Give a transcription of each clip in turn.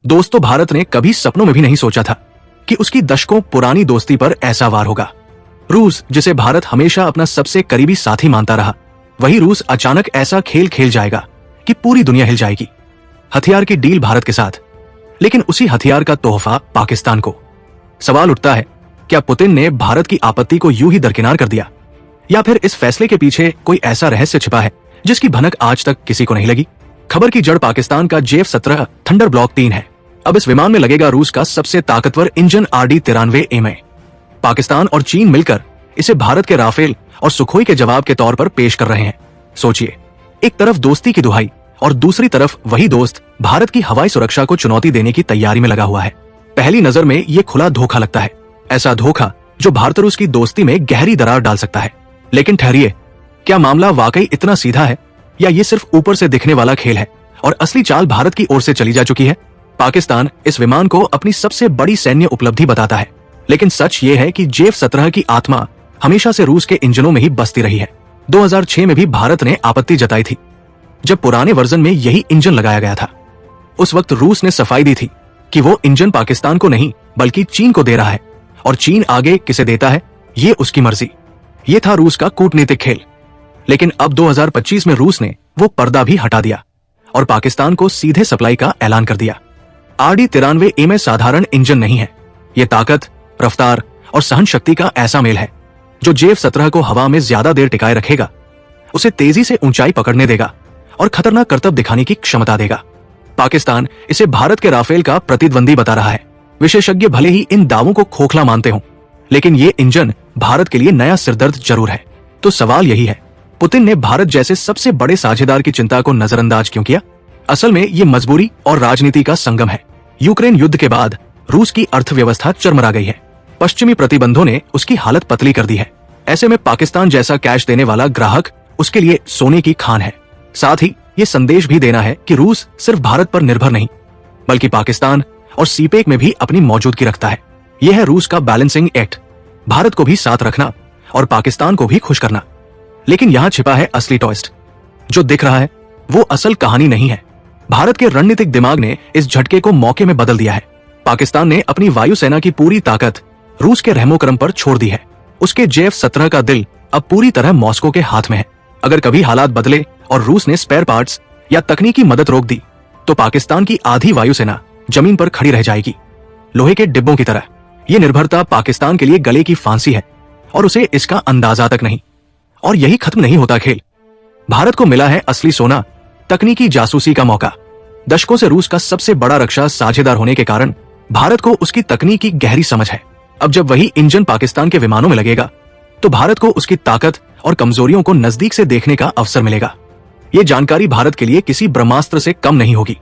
दोस्तों, भारत ने कभी सपनों में भी नहीं सोचा था कि उसकी दशकों पुरानी दोस्ती पर ऐसा वार होगा। रूस, जिसे भारत हमेशा अपना सबसे करीबी साथी मानता रहा, वही रूस अचानक ऐसा खेल खेल जाएगा कि पूरी दुनिया हिल जाएगी। हथियार की डील भारत के साथ, लेकिन उसी हथियार का तोहफा पाकिस्तान को। सवाल उठता है, क्या पुतिन ने भारत की आपत्ति को यूं ही दरकिनार कर दिया, या फिर इस फैसले के पीछे कोई ऐसा रहस्य छिपा है जिसकी भनक आज तक किसी को नहीं लगी? खबर की जड़ पाकिस्तान का JF-17 थंडर ब्लॉक 3 है। अब इस विमान में लगेगा रूस का सबसे ताकतवर इंजन RD-93A में। पाकिस्तान और चीन मिलकर इसे भारत के राफेल और सुखोई के जवाब के तौर पर पेश कर रहे हैं। सोचिए, एक तरफ दोस्ती की दुहाई और दूसरी तरफ वही दोस्त भारत की हवाई सुरक्षा को चुनौती देने की तैयारी में लगा हुआ है। पहली नजर में ये खुला धोखा लगता है, ऐसा धोखा जो भारत रूस की दोस्ती में गहरी दरार डाल सकता है। लेकिन ठहरिए, क्या मामला वाकई इतना सीधा है, या ये सिर्फ ऊपर से दिखने वाला खेल है और असली चाल भारत की ओर से चली जा चुकी है? पाकिस्तान इस विमान को अपनी सबसे बड़ी सैन्य उपलब्धि बताता है, लेकिन सच ये है कि JF-17 की आत्मा हमेशा से रूस के इंजनों में ही बसती रही है। 2006 में भी भारत ने आपत्ति जताई थी, जब पुराने वर्जन में यही इंजन लगाया गया था। उस वक्त रूस ने सफाई दी थी कि वो इंजन पाकिस्तान को नहीं बल्कि चीन को दे रहा है, और चीन आगे किसे देता है ये उसकी मर्जी। ये था रूस का कूटनीतिक खेल। लेकिन अब 2025 में रूस ने वो पर्दा भी हटा दिया और पाकिस्तान को सीधे सप्लाई का ऐलान कर दिया। RD-93A में साधारण इंजन नहीं है, ये ताकत, रफ्तार और सहन शक्ति का ऐसा मेल है जो JF-17 को हवा में ज्यादा देर टिकाए रखेगा, उसे तेजी से ऊंचाई पकड़ने देगा और खतरनाक करतब दिखाने की क्षमता देगा। पाकिस्तान इसे भारत के राफेल का प्रतिद्वंदी बता रहा है। विशेषज्ञ भले ही इन दावों को खोखला मानते हों, लेकिन ये इंजन भारत के लिए नया सिरदर्द जरूर है। तो सवाल यही है, पुतिन ने भारत जैसे सबसे बड़े साझेदार की चिंता को नजरअंदाज क्यों किया? असल में ये मजबूरी और राजनीति का संगम है। यूक्रेन युद्ध के बाद रूस की अर्थव्यवस्था चरमरा गई है। पश्चिमी प्रतिबंधों ने उसकी हालत पतली कर दी है। ऐसे में पाकिस्तान जैसा कैश देने वाला ग्राहक उसके लिए सोने की खान है। साथ ही ये संदेश भी देना है कि रूस सिर्फ भारत पर निर्भर नहीं, बल्कि पाकिस्तान और सीपेक में भी अपनी मौजूदगी रखता है। यह है रूस का बैलेंसिंग एक्ट, भारत को भी साथ रखना और पाकिस्तान को भी खुश करना। लेकिन यहाँ छिपा है असली ट्विस्ट। जो दिख रहा है वो असल कहानी नहीं है। भारत के रणनीतिक दिमाग ने इस झटके को मौके में बदल दिया है। पाकिस्तान ने अपनी वायुसेना की पूरी ताकत रूस के रहमोकरम पर छोड़ दी है। उसके JF-17 का दिल अब पूरी तरह मॉस्को के हाथ में है। अगर कभी हालात बदले और रूस ने स्पेयर पार्ट्स या तकनीकी मदद रोक दी, तो पाकिस्तान की आधी वायुसेना जमीन पर खड़ी रह जाएगी, लोहे के डिब्बों की तरह। ये निर्भरता पाकिस्तान के लिए गले की फांसी है और उसे इसका अंदाजा तक नहीं। और यही खत्म नहीं होता खेल। भारत को मिला है असली सोना, तकनीकी जासूसी का मौका। दशकों से रूस का सबसे बड़ा रक्षा साझेदार होने के कारण भारत को उसकी तकनीकी गहरी समझ है। अब जब वही इंजन पाकिस्तान के विमानों में लगेगा, तो भारत को उसकी ताकत और कमजोरियों को नजदीक से देखने का अवसर मिलेगा। ये जानकारी भारत के लिए किसी ब्रह्मास्त्र से कम नहीं होगी।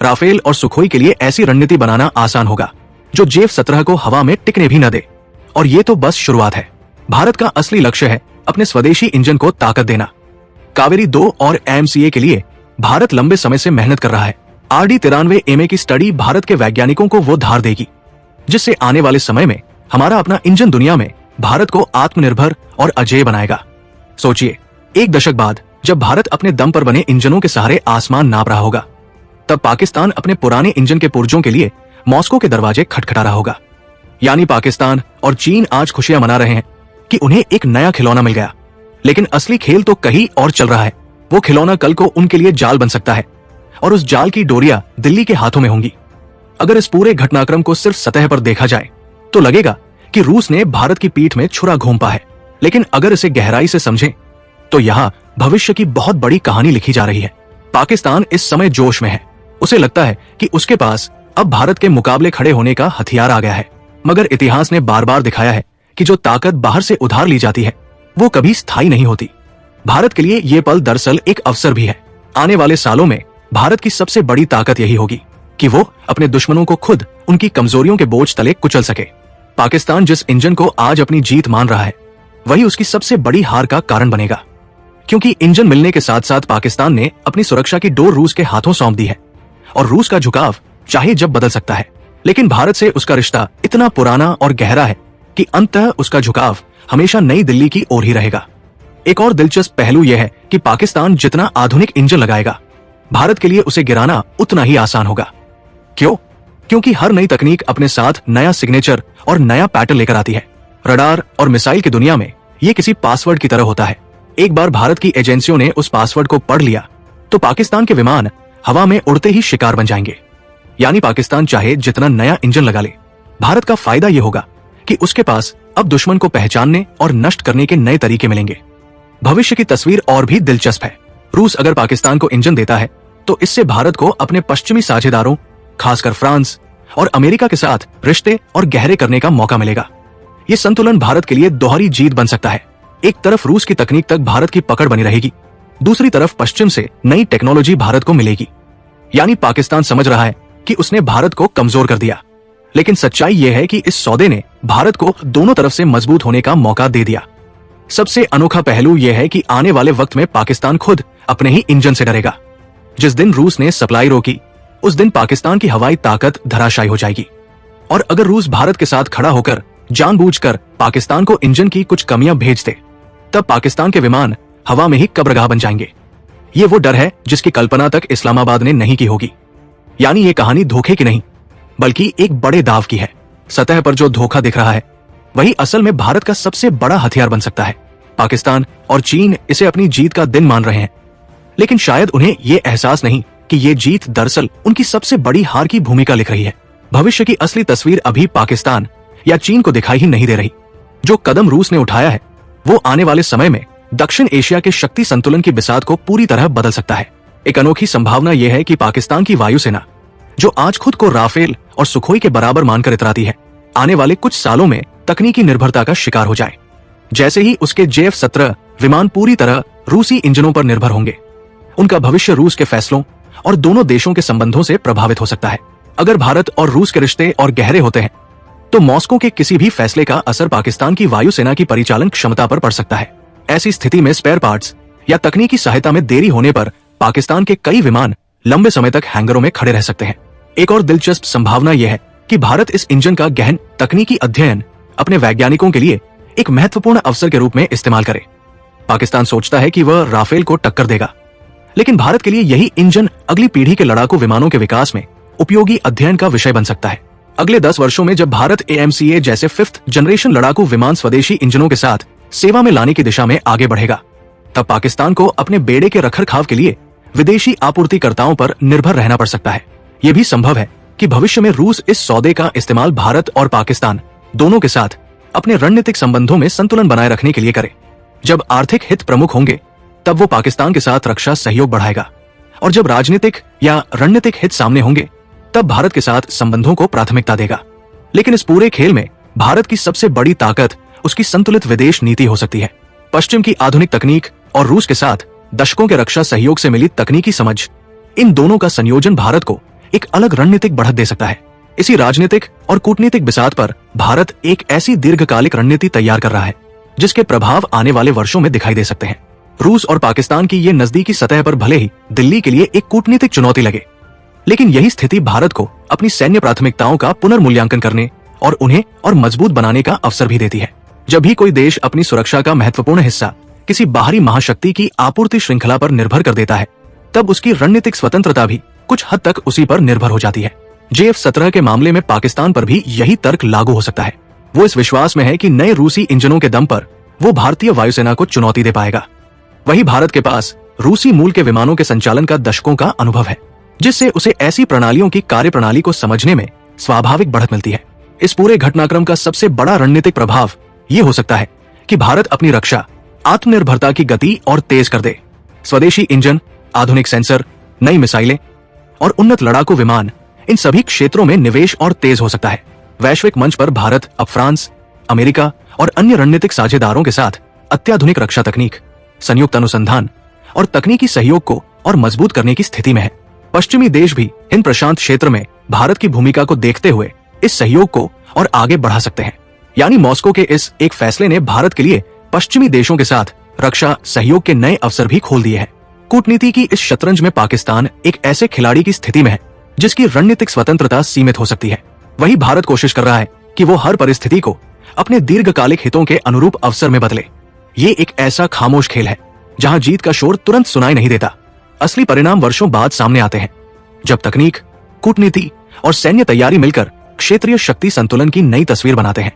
राफेल और सुखोई के लिए ऐसी रणनीति बनाना आसान होगा जो JF-17 को हवा में टिकने भी न दे। और ये तो बस शुरुआत है। भारत का असली लक्ष्य है अपने स्वदेशी इंजन को ताकत देना। कावेरी 2 और AMCA के लिए भारत लंबे समय से मेहनत कर रहा है। RD-93A की स्टडी भारत के वैज्ञानिकों को वो धार देगी जिससे आने वाले समय में हमारा अपना इंजन दुनिया में भारत को आत्मनिर्भर और अजेय बनाएगा। सोचिए, एक दशक बाद जब भारत अपने दम पर बने इंजनों के सहारे आसमान नाप रहा होगा, तब पाकिस्तान अपने पुराने इंजन के पुर्जों के लिए मॉस्को के दरवाजे खटखटा रहा होगा। यानी पाकिस्तान और चीन आज खुशियां मना रहे हैं कि उन्हें एक नया खिलौना मिल गया, लेकिन असली खेल तो कहीं और चल रहा है। वो खिलौना कल को उनके लिए जाल बन सकता है और उस जाल की डोरियां दिल्ली के हाथों में होंगी। अगर इस पूरे घटनाक्रम को सिर्फ सतह पर देखा जाए तो लगेगा कि रूस ने भारत की पीठ में छुरा घोंपा है, लेकिन अगर इसे गहराई से समझें तो यहाँ भविष्य की बहुत बड़ी कहानी लिखी जा रही है। पाकिस्तान इस समय जोश में है। उसे लगता है कि उसके पास अब भारत के मुकाबले खड़े होने का हथियार आ गया है। मगर इतिहास ने बार बार दिखाया है कि जो ताकत बाहर से उधार ली जाती है वो कभी स्थायी नहीं होती। भारत के लिए ये पल दरअसल एक अवसर भी है। आने वाले सालों में भारत की सबसे बड़ी ताकत यही होगी कि वो अपने दुश्मनों को खुद उनकी कमजोरियों के बोझ तले कुचल सके। पाकिस्तान जिस इंजन को आज अपनी जीत मान रहा है, वही उसकी सबसे बड़ी हार का कारण बनेगा। क्योंकि इंजन मिलने के साथ साथ पाकिस्तान ने अपनी सुरक्षा की डोर रूस के हाथों सौंप दी है और रूस का झुकाव चाहे जब बदल सकता है, लेकिन भारत से उसका रिश्ता इतना पुराना और गहरा है कि अंततः उसका झुकाव हमेशा नई दिल्ली की ओर ही रहेगा। एक और दिलचस्प पहलू यह है कि पाकिस्तान जितना आधुनिक इंजन लगाएगा, भारत के लिए उसे गिराना उतना ही आसान होगा। क्यों? क्योंकि हर नई तकनीक अपने साथ नया सिग्नेचर और नया पैटर्न लेकर आती है। रडार और मिसाइल की दुनिया में ये किसी पासवर्ड की तरह होता है। एक बार भारत की एजेंसियों ने उस पासवर्ड को पढ़ लिया तो पाकिस्तान के विमान हवा में उड़ते ही शिकार बन जाएंगे। यानी पाकिस्तान चाहे जितना नया इंजन लगा ले, भारत का फायदा यह होगा कि उसके पास अब दुश्मन को पहचानने और नष्ट करने के नए तरीके मिलेंगे। भविष्य की तस्वीर और भी दिलचस्प है। रूस अगर पाकिस्तान को इंजन देता है तो इससे भारत को अपने पश्चिमी साझेदारों, खासकर फ्रांस और अमेरिका के साथ रिश्ते और गहरे करने का मौका मिलेगा। ये संतुलन भारत के लिए दोहरी जीत बन सकता है। एक तरफ रूस की तकनीक तक भारत की पकड़ बनी रहेगी, दूसरी तरफ पश्चिम से नई टेक्नोलॉजी भारत को मिलेगी। यानी पाकिस्तान समझ रहा है कि उसने भारत को कमजोर कर दिया, लेकिन सच्चाई यह है कि इस सौदे ने भारत को दोनों तरफ से मजबूत होने का मौका दे दिया। सबसे अनोखा पहलू यह है कि आने वाले वक्त में पाकिस्तान खुद अपने ही इंजन से डरेगा। जिस दिन रूस ने सप्लाई रोकी, उस दिन पाकिस्तान की हवाई ताकत धराशायी हो जाएगी। और अगर रूस भारत के साथ खड़ा होकर जानबूझकर पाकिस्तान को इंजन की कुछ कमियां भेज दे, तब पाकिस्तान के विमान हवा में ही कब्रगाह बन जाएंगे। ये वो डर है जिसकी कल्पना तक इस्लामाबाद ने नहीं की होगी। यानी ये कहानी धोखे की नहीं, बल्कि एक बड़े दाव की है। सतह पर जो धोखा दिख रहा है वही असल में भारत का सबसे बड़ा हथियार बन सकता है। पाकिस्तान और चीन इसे अपनी जीत का दिन मान रहे हैं, लेकिन शायद उन्हें यह एहसास नहीं कि ये जीत दरअसल उनकी सबसे बड़ी हार की भूमिका लिख रही है। भविष्य की असली तस्वीर अभी पाकिस्तान या चीन को दिखाई ही नहीं दे रही। जो कदम रूस ने उठाया है वो आने वाले समय में दक्षिण एशिया के शक्ति संतुलन की बिसात को पूरी तरह बदल सकता है। एक अनोखी संभावना यह है कि पाकिस्तान की वायुसेना, जो आज खुद को राफेल और सुखोई के बराबर मानकर इतराती है, आने वाले कुछ सालों में तकनीकी निर्भरता का शिकार हो जाए। जैसे ही उसके JF-17 विमान पूरी तरह रूसी इंजनों पर निर्भर होंगे, उनका भविष्य रूस के फैसलों और दोनों देशों के संबंधों से प्रभावित हो सकता है। अगर भारत और रूस के रिश्ते और गहरे होते हैं तो मॉस्को के किसी भी फैसले का असर पाकिस्तान की वायुसेना की परिचालन क्षमता पर पड़ सकता है। ऐसी स्थिति में स्पेयर पार्ट्स या तकनीकी सहायता में देरी होने पर पाकिस्तान के कई विमान लंबे समय तक हैंगरों में खड़े रह सकते हैं। एक और दिलचस्प संभावना यह है कि भारत इस इंजन का गहन तकनीकी अध्ययन अपने वैज्ञानिकों के लिए एक महत्वपूर्ण अवसर के रूप में इस्तेमाल करे। पाकिस्तान सोचता है कि वह राफेल को टक्कर देगा, लेकिन भारत के लिए यही इंजन अगली पीढ़ी के लड़ाकू विमानों के विकास में उपयोगी अध्ययन का विषय बन सकता है। अगले 10 वर्षों में जब भारत AMCA जैसे 5th जनरेशन लड़ाकू विमान स्वदेशी इंजनों के साथ सेवा में लाने की दिशा में आगे बढ़ेगा, तब पाकिस्तान को अपने बेड़े के रखरखाव के लिए विदेशी आपूर्तिकर्ताओं पर निर्भर रहना पड़ सकता है। यह भी संभव है कि भविष्य में रूस इस सौदे का इस्तेमाल भारत और पाकिस्तान दोनों के साथ अपने रणनीतिक संबंधों में संतुलन बनाए रखने के लिए करे। जब आर्थिक हित प्रमुख होंगे तब वो पाकिस्तान के साथ रक्षा सहयोग बढ़ाएगा, और जब राजनीतिक या रणनीतिक हित सामने होंगे तब भारत के साथ संबंधों को प्राथमिकता देगा। लेकिन इस पूरे खेल में भारत की सबसे बड़ी ताकत उसकी संतुलित विदेश नीति हो सकती है। पश्चिम की आधुनिक तकनीक और रूस के साथ दशकों के रक्षा सहयोग से मिली तकनीकी समझ, इन दोनों का संयोजन भारत को एक अलग रणनीतिक बढ़त दे सकता है। इसी राजनीतिक और कूटनीतिक बिसात पर भारत एक ऐसी दीर्घकालिक रणनीति तैयार कर रहा है जिसके प्रभाव आने वाले वर्षों में दिखाई दे सकते हैं। रूस और पाकिस्तान की ये नजदीकी सतह पर भले ही दिल्ली के लिए एक कूटनीतिक चुनौती लगे, लेकिन यही स्थिति भारत को अपनी सैन्य प्राथमिकताओं का पुनर्मूल्यांकन करने और उन्हें और मजबूत बनाने का अवसर भी देती है। जब भी कोई देश अपनी सुरक्षा का महत्वपूर्ण हिस्सा किसी बाहरी महाशक्ति की आपूर्ति श्रृंखला पर निर्भर कर देता है, तब उसकी रणनीतिक स्वतंत्रता भी कुछ हद तक उसी पर निर्भर हो जाती है। JF-17 के मामले में पाकिस्तान पर भी यही तर्क लागू हो सकता है। वो इस विश्वास में है कि नए रूसी इंजनों के दम पर वो भारतीय वायुसेना को चुनौती दे पाएगा। वही भारत के पास रूसी मूल के विमानों के संचालन का दशकों का अनुभव है, जिससे उसे ऐसी प्रणालियों की कार्यप्रणाली को समझने में स्वाभाविक बढ़त मिलती है। इस पूरे घटनाक्रम का सबसे बड़ा रणनीतिक प्रभाव ये हो सकता है कि भारत अपनी रक्षा आत्मनिर्भरता की गति और तेज कर दे। स्वदेशी इंजन, आधुनिक सेंसर, नई मिसाइलें और उन्नत लड़ाकू विमान, इन सभी क्षेत्रों में निवेश और तेज हो सकता है। वैश्विक मंच पर भारत अब फ्रांस, अमेरिका और अन्य रणनीतिक साझेदारों के साथ अत्याधुनिक रक्षा तकनीक, संयुक्त अनुसंधान और तकनीकी सहयोग को और मजबूत करने की स्थिति में है। पश्चिमी देश भी हिंद प्रशांत क्षेत्र में भारत की भूमिका को देखते हुए इस सहयोग को और आगे बढ़ा सकते हैं। यानी मॉस्को के इस एक फैसले ने भारत के लिए पश्चिमी देशों के साथ रक्षा सहयोग के नए अवसर भी खोल दिए हैं। कूटनीति की इस शतरंज में पाकिस्तान एक ऐसे खिलाड़ी की स्थिति में है जिसकी रणनीतिक स्वतंत्रता सीमित हो सकती है। वही भारत कोशिश कर रहा है कि वो हर परिस्थिति को अपने दीर्घकालिक हितों के अनुरूप अवसर में बदले। ये एक ऐसा खामोश खेल है जहां जीत का शोर तुरंत सुनाई नहीं देता। असली परिणाम वर्षों बाद सामने आते हैं, जब तकनीक, कूटनीति और सैन्य तैयारी मिलकर क्षेत्रीय शक्ति संतुलन की नई तस्वीर बनाते हैं।